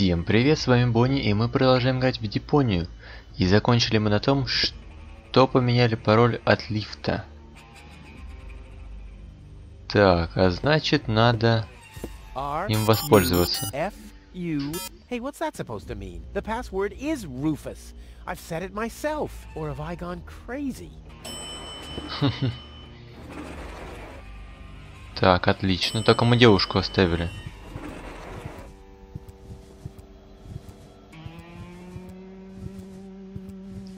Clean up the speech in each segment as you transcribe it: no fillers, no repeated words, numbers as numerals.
Всем привет, с вами Бонни, и мы продолжаем играть в Депонию. И закончили мы на том, что поменяли пароль от лифта. Так, а значит надо им воспользоваться. Hey, what's that supposed to mean? The password is Rufus. I've said it myself. Or have I gone crazy? Так, отлично. Только мы девушку оставили.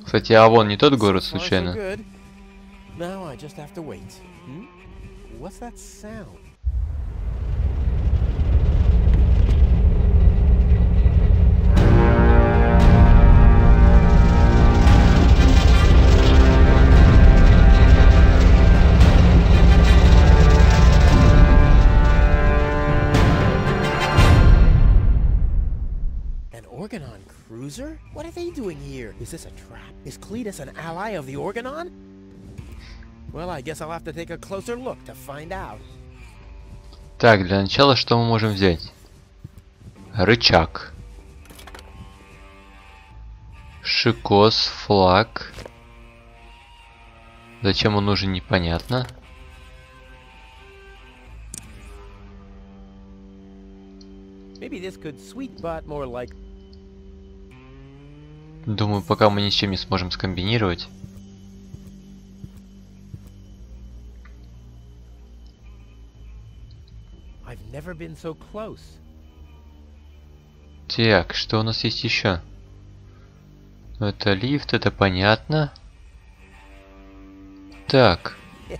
Кстати, а вон не тот город случайно? Now I just have to wait. What's that sound? Organon cruiser? What are they doing here? Is this a trap? Is Cletus an ally of the Organon? Well, I guess I'll have to take a closer look to find out. Так, для начала что мы можем взять? Рычаг. Шикос, флаг. Зачем он нужен, непонятно. Maybe this could sweet but more like. Думаю, пока мы ни с чем не сможем скомбинировать. I've never been so close. Так, что у нас есть еще? Это лифт, это понятно. Так.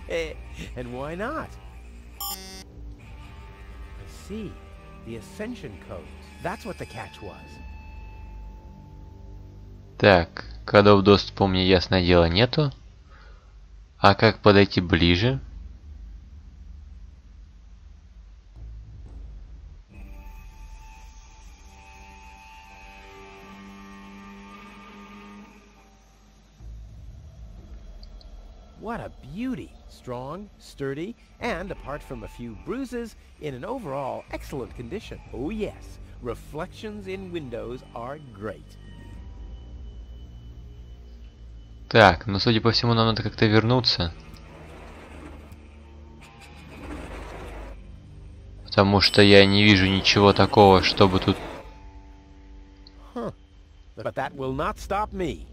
And why not? I see. The ascension codes. That's what the catch was. Так, кодов доступа у меня, ясное дело, нету. А как подойти ближе? What a beauty! Strong, sturdy, and apart from a few bruises, in an overall excellent condition. Oh yes, reflections in windows are great. Так, ну судя по всему, нам надо как-то вернуться. Потому что я не вижу ничего такого, чтобы тут... But that will not stop me.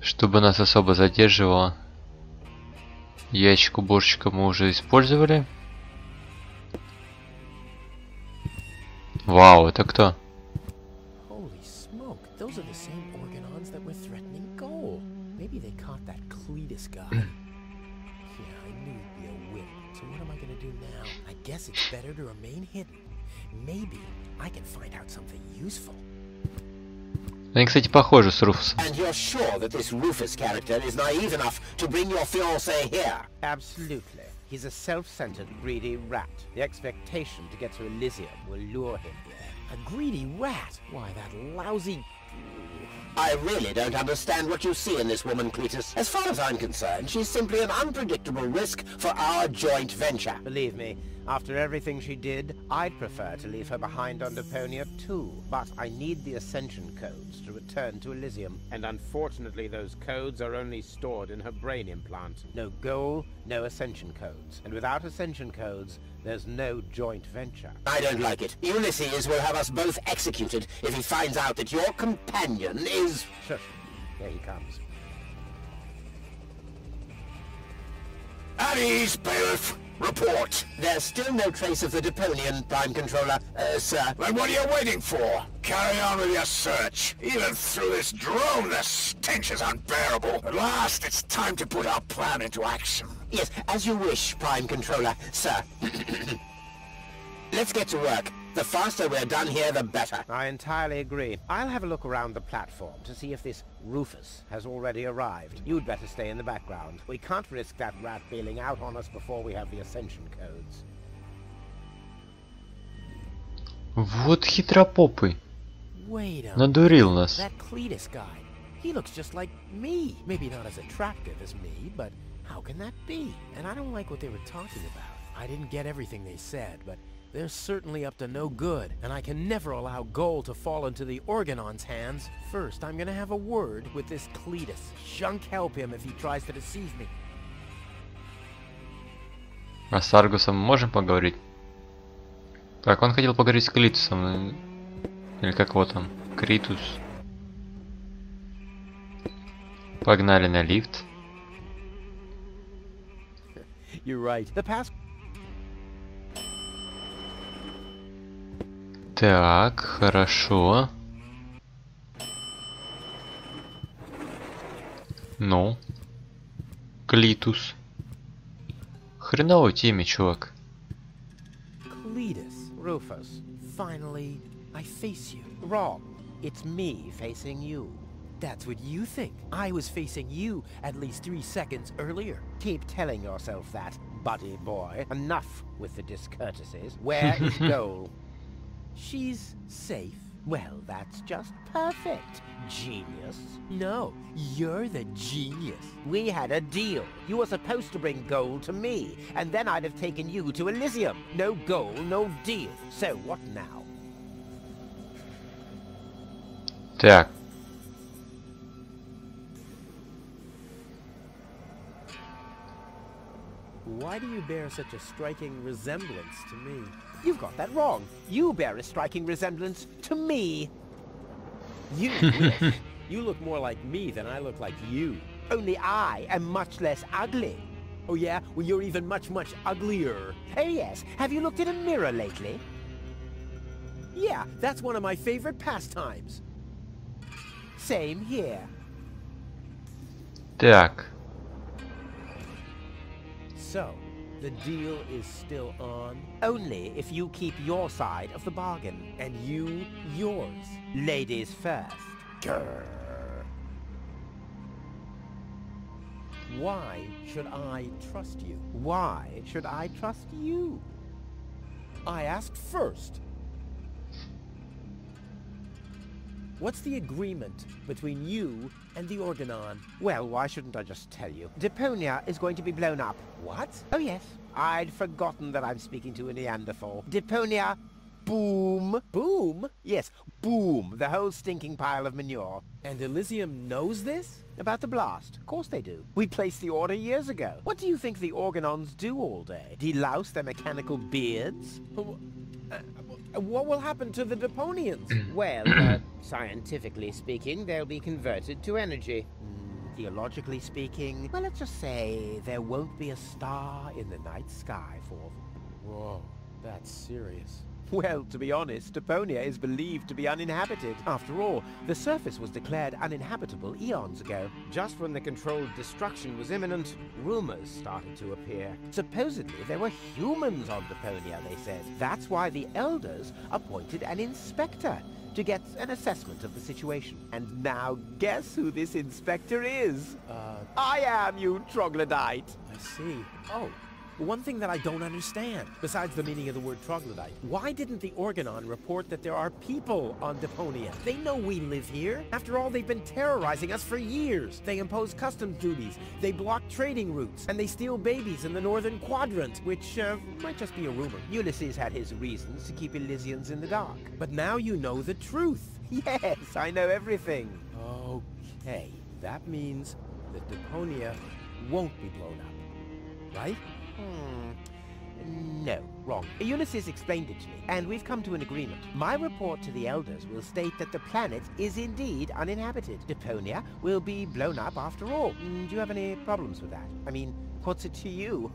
Чтобы нас особо задерживало. Ящик уборщика мы уже использовали. Вау, это кто? Holy smoke, those are the same Organons that were threatening Goal. Maybe they caught that Cletus guy. Yeah, I knew he'd be a whip. So what am I gonna do now? I guess it's better to remain hidden. Maybe I can find out something useful. Они, кстати, похожи с Руфусом. And you're sure that this Rufus character is naive enough to bring your fiancé here? Absolutely. He's a self-centered, greedy rat. The expectation to get to Elysium will lure him here. A greedy rat? Why, that lousy... I really don't understand what you see in this woman, Cletus. As far as I'm concerned, she's simply an unpredictable risk for our joint venture. Believe me, after everything she did, I'd prefer to leave her behind on Deponia too. But I need the Ascension codes to return to Elysium. And unfortunately, those codes are only stored in her brain implant. No goal, no Ascension codes. And without Ascension codes, there's no joint venture. I don't like it. Ulysses will have us both executed if he finds out that your companion is... Shush. Here he comes. At ease, bailiff. Report. There's still no trace of the Deponian, Prime Controller, sir. Then what are you waiting for? Carry on with your search. Even through this drone, the stench is unbearable. At last, it's time to put our plan into action. Yes, as you wish, Prime Controller, sir. Let's get to work. The faster we're done here, the better. I entirely agree. I'll have a look around the platform to see if this Rufus has already arrived. You'd better stay in the background. We can't risk that rat bailing out on us before we have the Ascension codes. Вот хитропопый. Wait a Надурил minute. нас. That Cletus guy. He looks just like me. Maybe not as attractive as me, but how can that be? And I don't like what they were talking about. I didn't get everything they said, but They're certainly up to no good, and I can never allow gold to fall into the Organon's hands. First, I'm gonna have a word with this Cletus. Junk help him if he tries to deceive me. А с Аргусом можем поговорить? Так, он хотел поговорить с Клитусом. Или как его там? Критус. Погнали на лифт. You're right. The past... Так, хорошо. Ну. Клитус. Хреновый теме, чувак. Cletus, Rufus, finally, I face you. Wrong. It's me facing you. That's what you think. I was facing you at least 3 seconds earlier. Keep telling yourself that, buddy boy. Enough with the discourtesies. Where is Goal? She's safe. Well, that's just perfect. Genius. No, you're the genius. We had a deal. You were supposed to bring Goal to me, and then I'd have taken you to Elysium. No goal, no deal. So what now? Так. Why do you bear such a striking resemblance to me? You've got that wrong. You bear a striking resemblance to me. You wish. You look more like me than I look like you. Only I am much less ugly. Oh yeah? Well, you're even much uglier. Oh yes. Have you looked in a mirror lately? Yeah, that's one of my favorite pastimes. Same here. Так. So, the deal is still on? Only if you keep your side of the bargain. And you, yours. Ladies first. Grr. Why should I trust you? Why should I trust you? I asked first. What's the agreement between you and the Organon? Well, why shouldn't I just tell you? Deponia is going to be blown up. What? Oh yes. I'd forgotten that I'm speaking to a Neanderthal. Deponia, boom. Boom? Yes, boom. The whole stinking pile of manure. And Elysium knows this? About the blast? Of course they do. We placed the order years ago. What do you think the Organons do all day? Delouse their mechanical beards? What will happen to the Deponians? Well, scientifically speaking, they'll be converted to energy. Theologically speaking, well, let's just say there won't be a star in the night sky for them. Whoa, that's serious. Well, to be honest, Deponia is believed to be uninhabited. After all, the surface was declared uninhabitable eons ago. Just when the controlled destruction was imminent, rumors started to appear. Supposedly, there were humans on Deponia, they said. That's why the Elders appointed an inspector to get an assessment of the situation. And now, guess who this inspector is? I am, you troglodyte! I see. Oh. One thing that I don't understand, besides the meaning of the word troglodyte, why didn't the Organon report that there are people on Deponia? They know we live here. After all, they've been terrorizing us for years. They impose customs duties, they block trading routes, and they steal babies in the northern quadrant, which might just be a rumor. Ulysses had his reasons to keep Elysians in the dark. But now you know the truth. Yes, I know everything. Okay, that means that Deponia won't be blown up, right? No, wrong. Ulysses explained it to me, and we've come to an agreement. My report to the Elders will state that the planet is indeed uninhabited. Deponia will be blown up after all. Do you have any problems with that? I mean, what's it to you?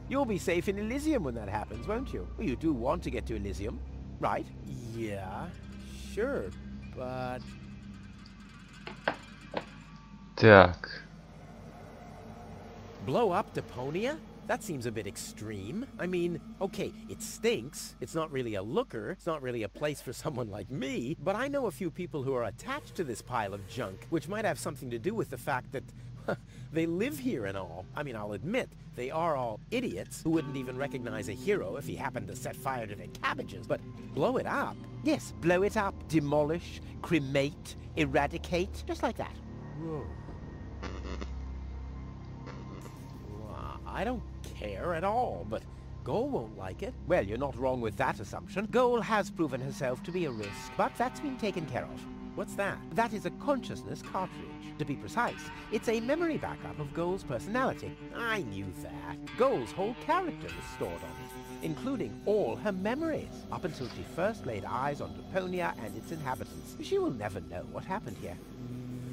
You'll be safe in Elysium when that happens, won't you? Well, you do want to get to Elysium, right? Yeah, sure, but... Так. Blow up Deponia? That seems a bit extreme. I mean, okay, it stinks. It's not really a looker. It's not really a place for someone like me. But I know a few people who are attached to this pile of junk, which might have something to do with the fact that they live here and all. I mean, I'll admit, they are all idiots who wouldn't even recognize a hero if he happened to set fire to their cabbages. But blow it up? Yes, blow it up, demolish, cremate, eradicate, just like that. Whoa. I don't care at all, but Goal won't like it. Well, you're not wrong with that assumption. Goal has proven herself to be a risk, but that's been taken care of. What's that? That is a consciousness cartridge. To be precise, it's a memory backup of Goal's personality. I knew that. Goal's whole character is stored on it, including all her memories, up until she first laid eyes on Deponia and its inhabitants. She will never know what happened here.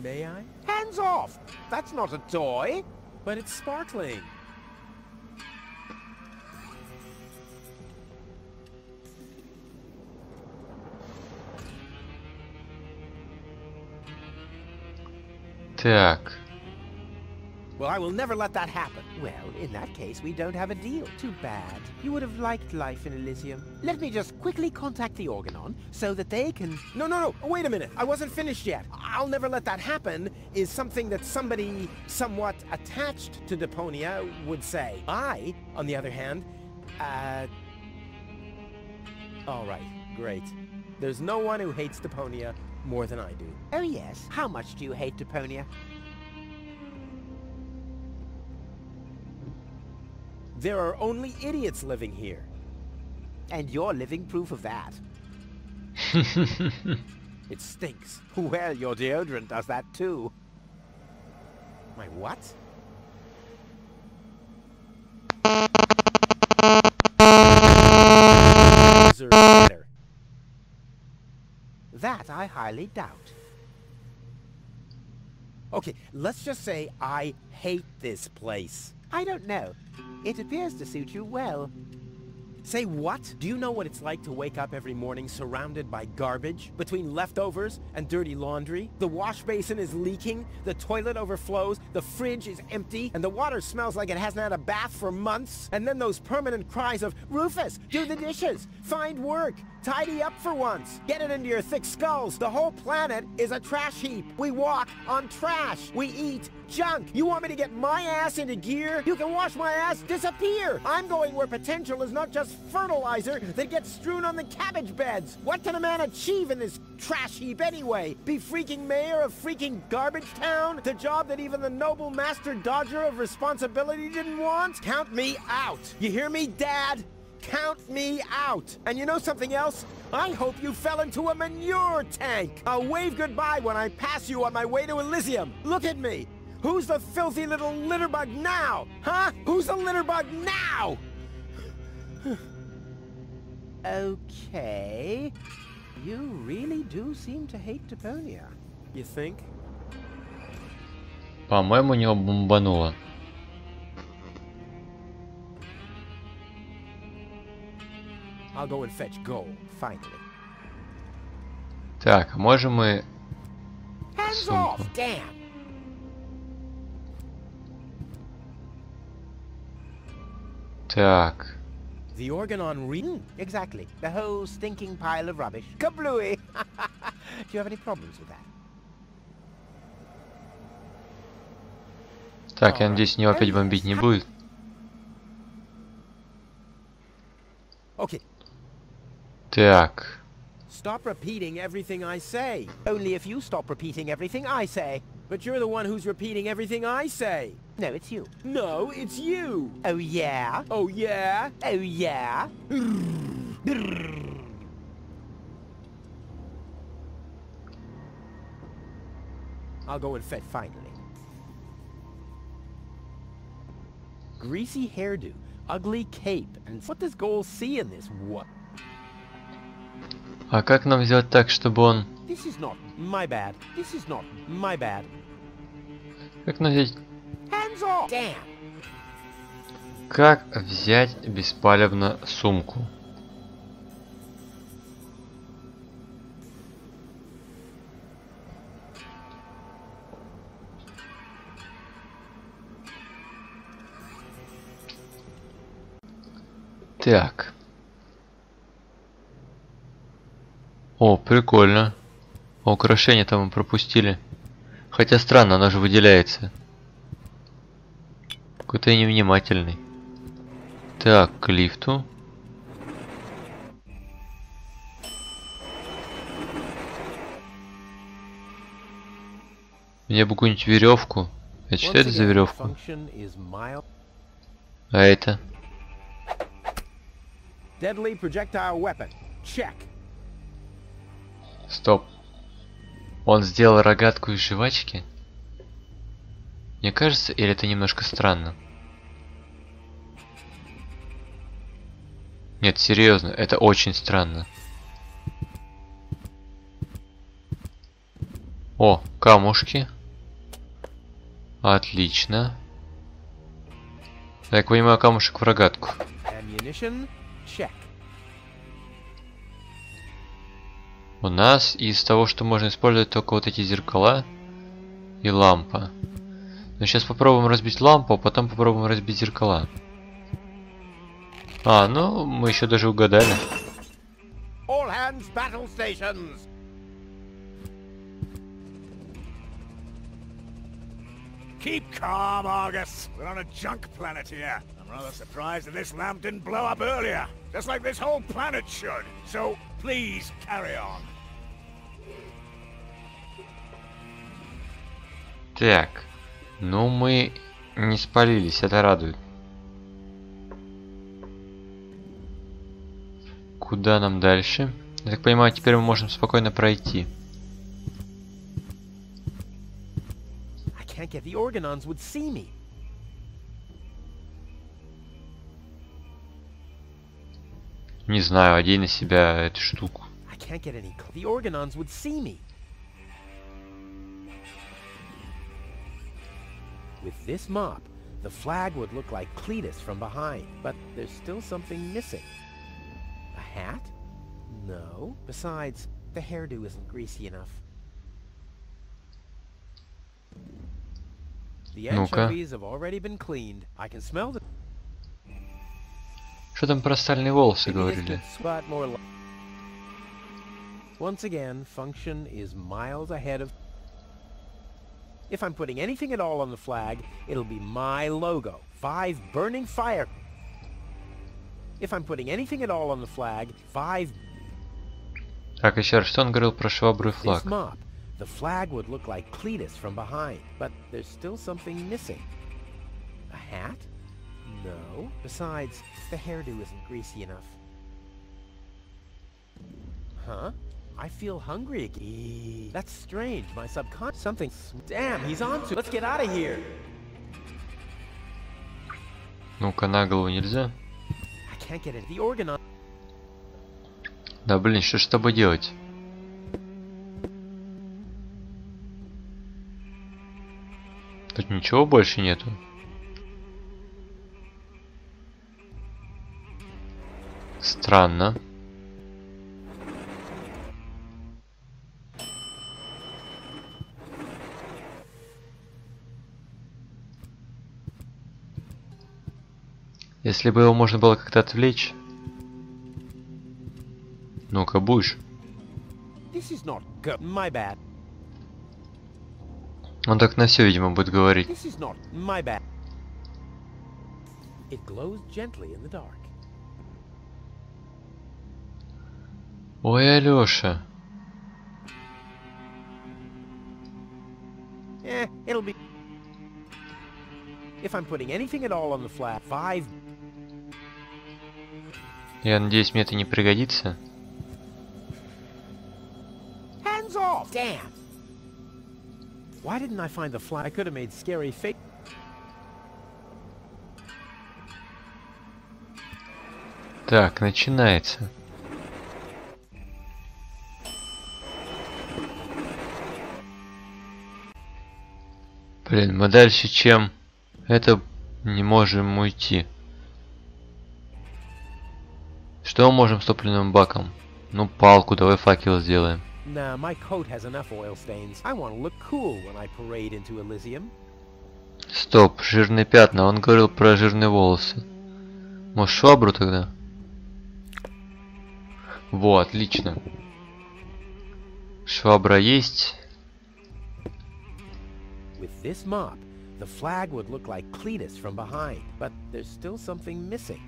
May I? Hands off! That's not a toy! But it's sparkling. Так. Well, I will never let that happen. Well, in that case, we don't have a deal. Too bad. You would have liked life in Elysium. Let me just quickly contact the Organon so that they can... No, wait a minute. I wasn't finished yet. I'll never let that happen is something that somebody somewhat attached to Deponia would say. I, on the other hand, all right, great. There's no one who hates Deponia more than I do. Oh yes? How much do you hate Deponia? There are only idiots living here. And you're living proof of that. It stinks. Well, your deodorant does that too. My what? Better. That I highly doubt. Okay, let's just say I hate this place. I don't know. It appears to suit you well. Say what? Do you know what it's like to wake up every morning surrounded by garbage? Between leftovers and dirty laundry? The wash basin is leaking, the toilet overflows, the fridge is empty, and the water smells like it hasn't had a bath for months. And then those permanent cries of, Rufus, do the dishes, find work, tidy up for once, get it into your thick skulls. The whole planet is a trash heap. We walk on trash. We eat junk. You want me to get my ass into gear? You can watch my ass disappear. I'm going where potential is not just fertilizer that gets strewn on the cabbage beds. What can a man achieve in this trash heap anyway? Be freaking mayor of freaking garbage town? The job that even the noble master dodger of responsibility didn't want? Count me out. You hear me, Dad? Count me out. And you know something else? I hope you fell into a manure tank. I'll wave goodbye when I pass you on my way to Elysium. Look at me. Who's the filthy little litterbug now? Huh? Who's the litterbug now? Okay. You really do seem to hate Deponia. You think? По-моему, у него бомбануло. I'll go and fetch Goal, finally. Так, а можем мы... Hands сумку? off! Damn! Так. The Organon Exactly. The whole stinking pile of rubbish. Kablooey! Do you have any problems with that? Так, я надеюсь, него опять бомбить не будет. Okay. Так. Stop repeating everything I say. Only if you stop repeating everything I say. But you're the one who's repeating everything I say. No, it's you. No, it's you. Oh yeah? Oh yeah? Oh yeah? I'll go and fetch finally. Greasy hairdo, ugly cape, and what does Goal see in this? What? А как нам сделать так, чтобы он... This is not my bad. This is not my bad. Как нам взять... Hands off! Damn! Как взять беспалевно сумку? Так. О, прикольно. Украшение там мы пропустили. Хотя странно, оно же выделяется. Какой-то я невнимательный. Так, к лифту. Мне бы какую-нибудь веревку. Это что это за веревку? А это? Deadly projectile weapon. Check. Стоп. Он сделал рогатку из жвачки? Мне кажется, или это немножко странно? Нет, серьезно, это очень странно. О, камушки. Отлично. Я так понимаю, камушек в рогатку. Ammunition. Check. У нас из того, что можно использовать, только вот эти зеркала и лампа. Но сейчас попробуем разбить лампу, а потом попробуем разбить зеркала. А, ну, мы еще даже угадали. All hands battle stations! Keep calm, Argus. We're on a junk planet here. I'm rather surprised that this lamp didn't blow up earlier. Just like this whole planet should. So, please, carry on. Так. Ну, мы не спалились, это радует. Куда нам дальше? Я так понимаю, теперь мы можем спокойно пройти. Can't get the organons would see me. Не знаю, одень на себя эту штуку. I can't get any. The organons would see me. With this mop, the flag would look like Cletus from behind, but there's still something missing. A hat? No. Besides, the hairdo isn't greasy enough. The anchovies have already been cleaned. I can smell the... Что там про стальные волосы говорили? Once again, function is miles ahead of... If I'm putting anything at all on the flag, it'll be my logo. 5 burning fire. If I'm putting anything at all on the flag, 5... Так, еще раз, что он говорил про швабру и флаг? The flag would look like Cletus from behind, but there's still something missing. A hat? No. Besides, the hairdo isn't greasy enough. Huh? I feel hungry again. That's strange. My subconscious... Something... Damn, he's on to... Let's get out of here. Ну-ка, на голову нельзя. I can't get into the organ. Да блин, что ж с тобой делать? Тут ничего больше нету. Странно. Если бы его можно было как-то отвлечь. Ну-ка, будешь. This is not good. My bad. Он так на все, видимо, будет говорить. This is not my bad. It glows gently in the dark. Ой, Алёша. It'll be... If I'm putting anything at all on the flag, 5... Я надеюсь, мне это не пригодится. Hands off! Damn! Why didn't I find the flag? I could have made scary face. Так, начинается. Блин, мы дальше, чем это, не можем уйти. Что мы можем с топливным баком? Ну, палку, давай факел сделаем. Nah, my coat has enough oil stains. I want to look cool when I parade into Elysium. Стоп, жирные пятна. Он говорил про жирные волосы. Может, швабру тогда? Во, отлично. Швабра есть. With this mop, the flag would look like Cletus from behind, but there's still something missing.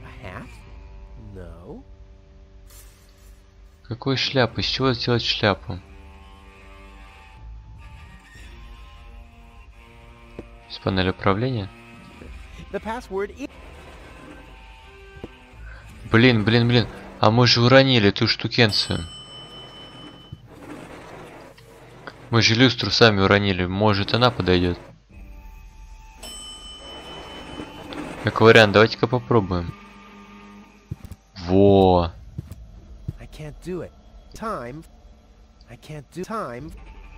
A hat? No. Какой шляпы? Из чего сделать шляпу? С панели управления? The password is... Блин, блин, блин. А мы же уронили ту штукенцию. Мы же люстру сами уронили. Может, она подойдет. Как вариант, давайте-ка попробуем. Во.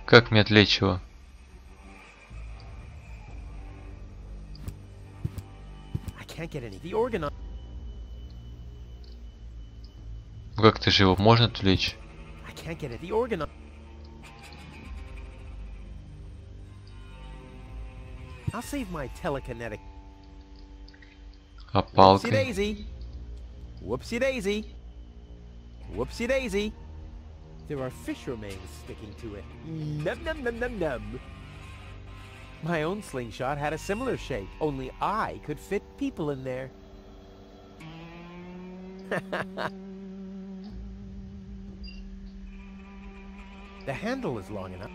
Как мне отвлечь его? Ну как-то же его можно отвлечь? А палкой? Whoopsie daisy. Whoopsie daisy. There are fish remains sticking to it. Num num num num num. My own slingshot had a similar shape, only I could fit people in there. The handle is long enough.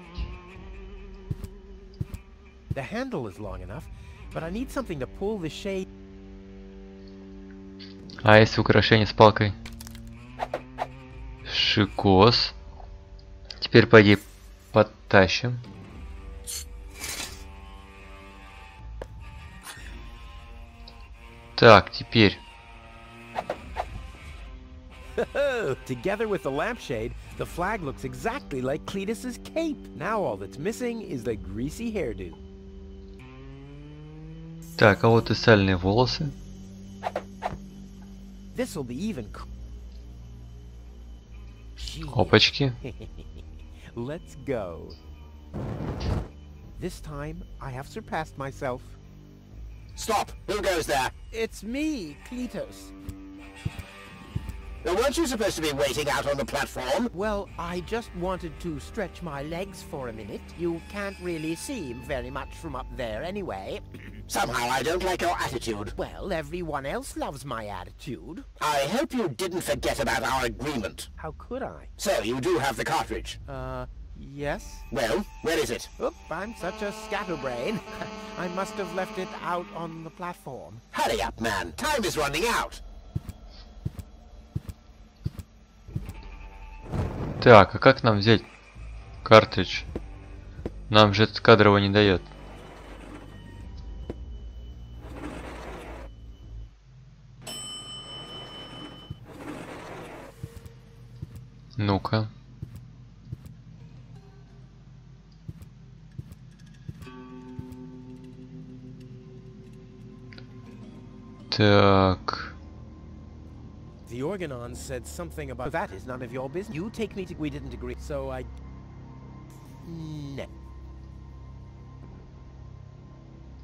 The handle is long enough, but I need something to pull the shade. А если украшение с палкой? Шикос. Теперь пойди подтащим. Так, теперь. Together with the lampshade, the flag looks exactly like Cletus's cape. Now all that's missing is the greasy hairdo. Так, а вот и сальные волосы. This'll be even. Опачки. Let's go. This time I have surpassed myself. Stop! Who goes there? It's me, Cletus. Now, weren't you supposed to be waiting out on the platform? Well, I just wanted to stretch my legs for a minute. You can't really see very much from up there anyway. Somehow I don't like your attitude. Well, everyone else loves my attitude. I hope you didn't forget about our agreement. How could I? So, you do have the cartridge? Yes? Well, where is it? Oop, I'm such a scatterbrain. I must have left it out on the platform. Hurry up, man. Time is running out. Так, а как нам взять картридж? Нам же этот кадрово не дает. Ну-ка. Так. The Organon said something about that is none of your business. You take me to... We didn't agree, so I... No.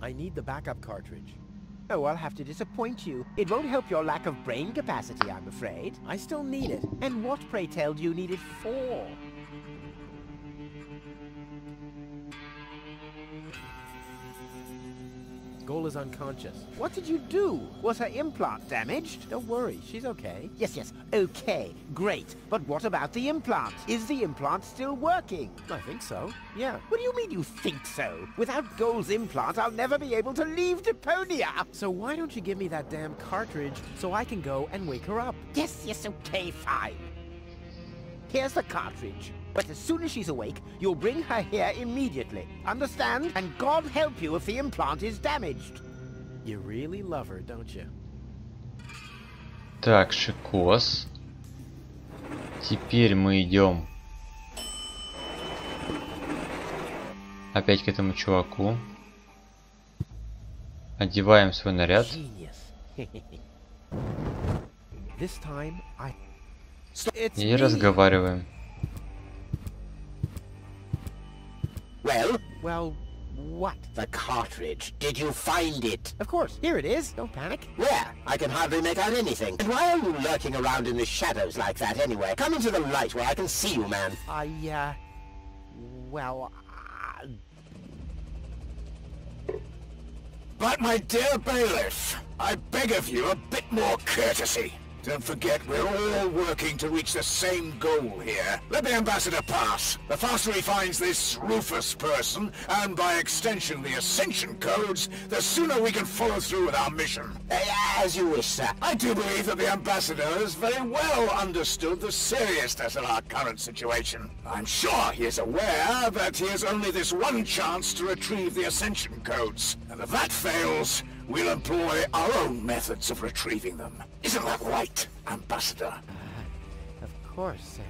I need the backup cartridge. Oh, I'll have to disappoint you. It won't help your lack of brain capacity, I'm afraid. I still need it. And what, pray tell, do you need it for? Goal is unconscious. What did you do? Was her implant damaged? Don't worry, she's okay. Yes, okay, great. But what about the implant? Is the implant still working? I think so, yeah. What do you mean you think so? Without Goal's implant, I'll never be able to leave Deponia! So why don't you give me that damn cartridge so I can go and wake her up? Yes, okay, fine. Here's the cartridge. But as soon as she's awake, you'll bring her here immediately. Understand? And God help you if the implant is damaged. You really love her, don't you? Так, шикос. Теперь мы идем опять к этому чуваку. Одеваем свой наряд. И разговариваем. Well, what? The cartridge. Did you find it? Of course. Here it is. Don't panic. Where? I can hardly make out anything. And why are you lurking around in the shadows like that anyway? Come into the light where I can see you, man. But my dear bailiff, I beg of you a bit more courtesy. Don't forget, we're all working to reach the same goal here. Let the ambassador pass. The faster he finds this Rufus person, and by extension the Ascension codes, the sooner we can follow through with our mission. As you wish, sir. I do believe that the ambassador has very well understood the seriousness of our current situation. I'm sure he is aware that he has only this one chance to retrieve the Ascension codes, and if that fails, we'll employ our own methods of retrieving them. Isn't that right, Ambassador? Of course, sir.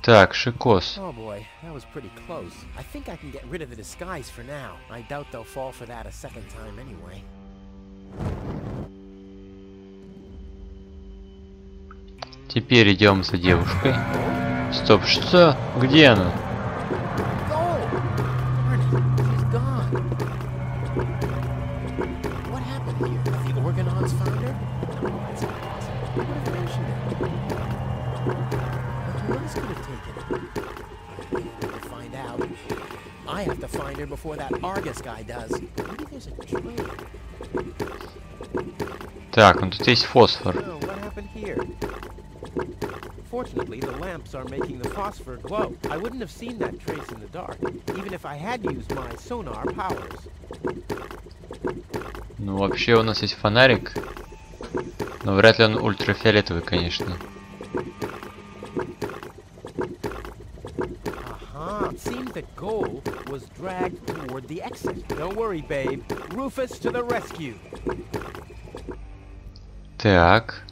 Так, шикос. Oh boy, that was pretty close. I think I can get rid of the disguise for now. I doubt they'll fall for that a second time anyway. Теперь идем за девушкой. Стоп, что? Где она? I have to find her before that Argus guy does. Maybe there's a trail. Так, ну тут есть фосфор. Oh, what happened here? Fortunately, the lamps are making the phosphor glow. I wouldn't have seen that trace in the dark, even if I had used my sonar powers. Ну, вообще у нас есть фонарик. Но вряд ли он ультрафиолетовый, конечно. It seemed the goal was dragged toward the exit. Don't worry, babe. Rufus to the rescue. Так.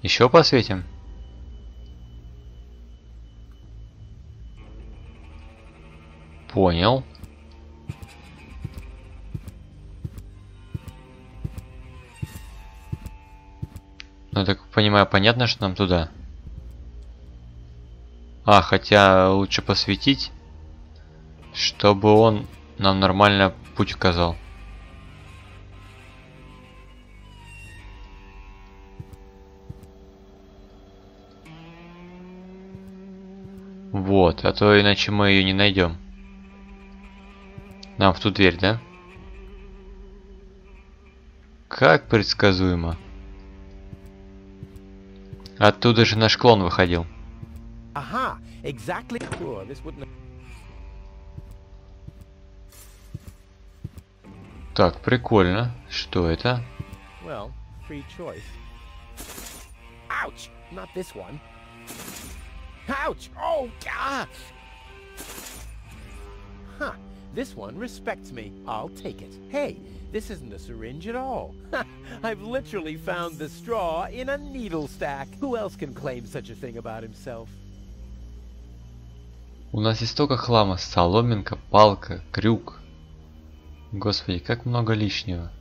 Еще посветим. Понял. Ну, так понимаю, понятно, что нам туда. А, хотя лучше посветить, чтобы он нам нормально путь указал. Вот, а то иначе мы ее не найдем. Нам в ту дверь, да? Как предсказуемо. Оттуда же наш клон выходил. Aha, exactly. Sure, this wouldn't. Так, прикольно. Что это? Well, free choice. Ouch! Not this one. Ouch! Oh, God! Huh. This one respects me. I'll take it. Hey, this isn't a syringe at all. I've literally found the straw in a needle stack. Who else can claim such a thing about himself? У нас есть столько хлама. Соломинка, палка, крюк. Господи, как много лишнего.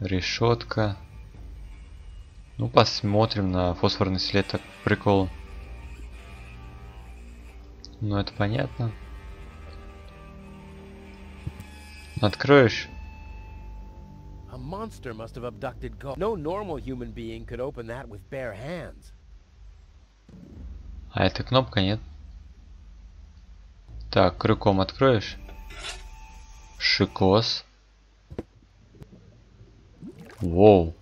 Решетка. Ну, посмотрим на фосфорный след, так прикол. Ну, это понятно. Откроешь? A monster must have abducted gold. No normal human being could open that with bare hands. А это кнопка, нет? Так, крюком откроешь? Шикос. Воу.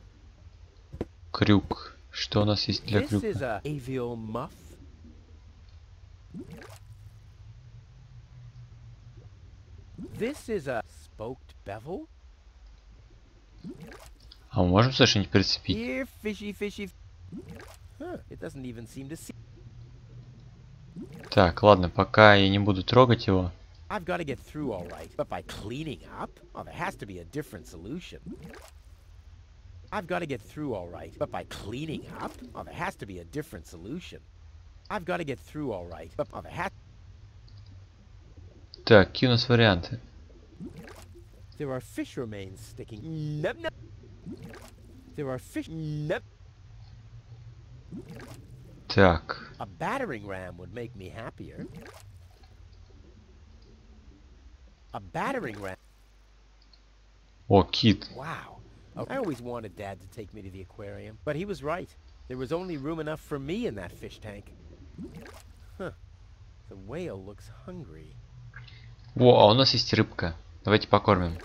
Крюк. Что у нас есть для крюка? This is a avial muff. This is a spoked bevel. А мы можем что-нибудь прицепить? Here, fishy, fishy. Huh, it doesn't even seem to see. Так, ладно, пока я не буду трогать его. I've got to get through all right, but by cleaning up? Oh, there has to be a different solution. I've got to get through all right, but by cleaning up? Oh, there has to be a different solution. I've got to get through all right, but oh, there has. Так, какие у нас варианты? There are fish remains sticking. Nope, nope. There are fish. Nope. Так. A battering ram would make me happier. A battering ram. О, кит. Wow. I always wanted Dad to take me to the aquarium, but he was right. There was only room enough for me in that fish tank. Huh. The whale looks hungry. О, а у нас есть рыбка. Давайте покормим.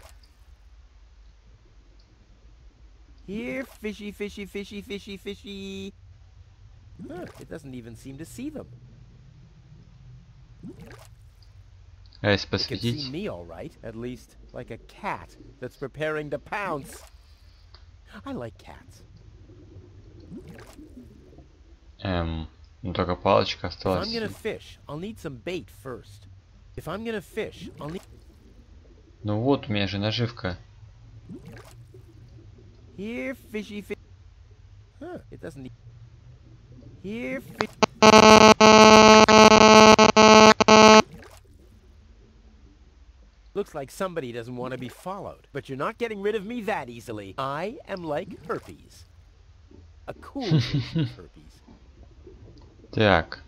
Here, fishy, fishy, fishy, fishy, fishy. Huh, it doesn't even seem to see them. А если It can see посветить? me all right, at least like a cat that's preparing to pounce. I like cats. Ну только палочка If осталась. I'm gonna fish, I'll need some bait first. If I'm gonna fish, I'll need... Ну вот, у меня же наживка. Here, fishy, fishy. Huh, it doesn't... Here, fishy... Looks like somebody doesn't want to be followed. But you're not getting rid of me that easily. I am like herpes. A cool version of herpes. Так.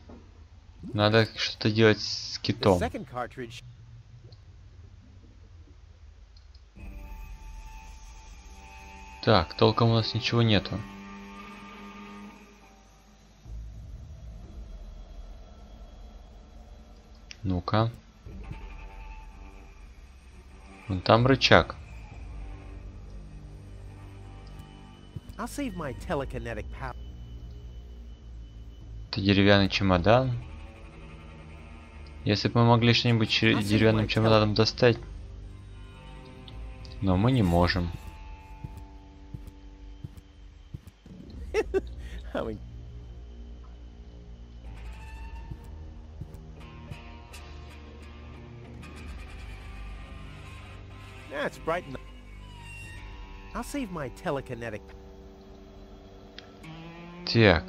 Надо что-то делать с The китом. second cartridge... Так, толком у нас ничего нету. Ну-ка. Вон там рычаг. I'll save my telekinetic power. Это деревянный чемодан. Если бы мы могли что-нибудь деревянным чемоданом достать. Но мы не можем. I mean... That's bright enough. I'll save my telekinetic. Так.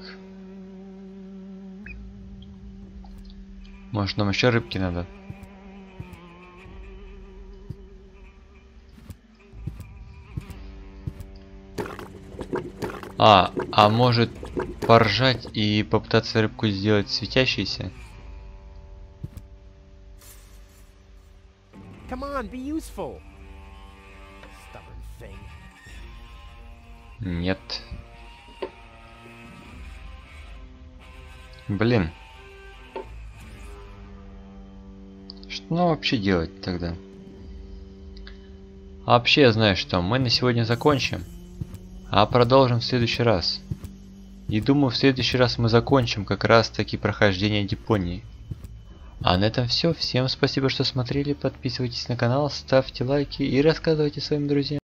Может, нам еще рыбки надо? А может поржать и попытаться рыбку сделать светящейся? Come on, be useful. Stubborn thing. Нет. Блин. Что нам вообще делать тогда? А вообще я знаю, что мы на сегодня закончим. А продолжим в следующий раз. И думаю, в следующий раз мы закончим как раз таки прохождение Депонии. А на этом все. Всем спасибо, что смотрели. Подписывайтесь на канал, ставьте лайки и рассказывайте своим друзьям.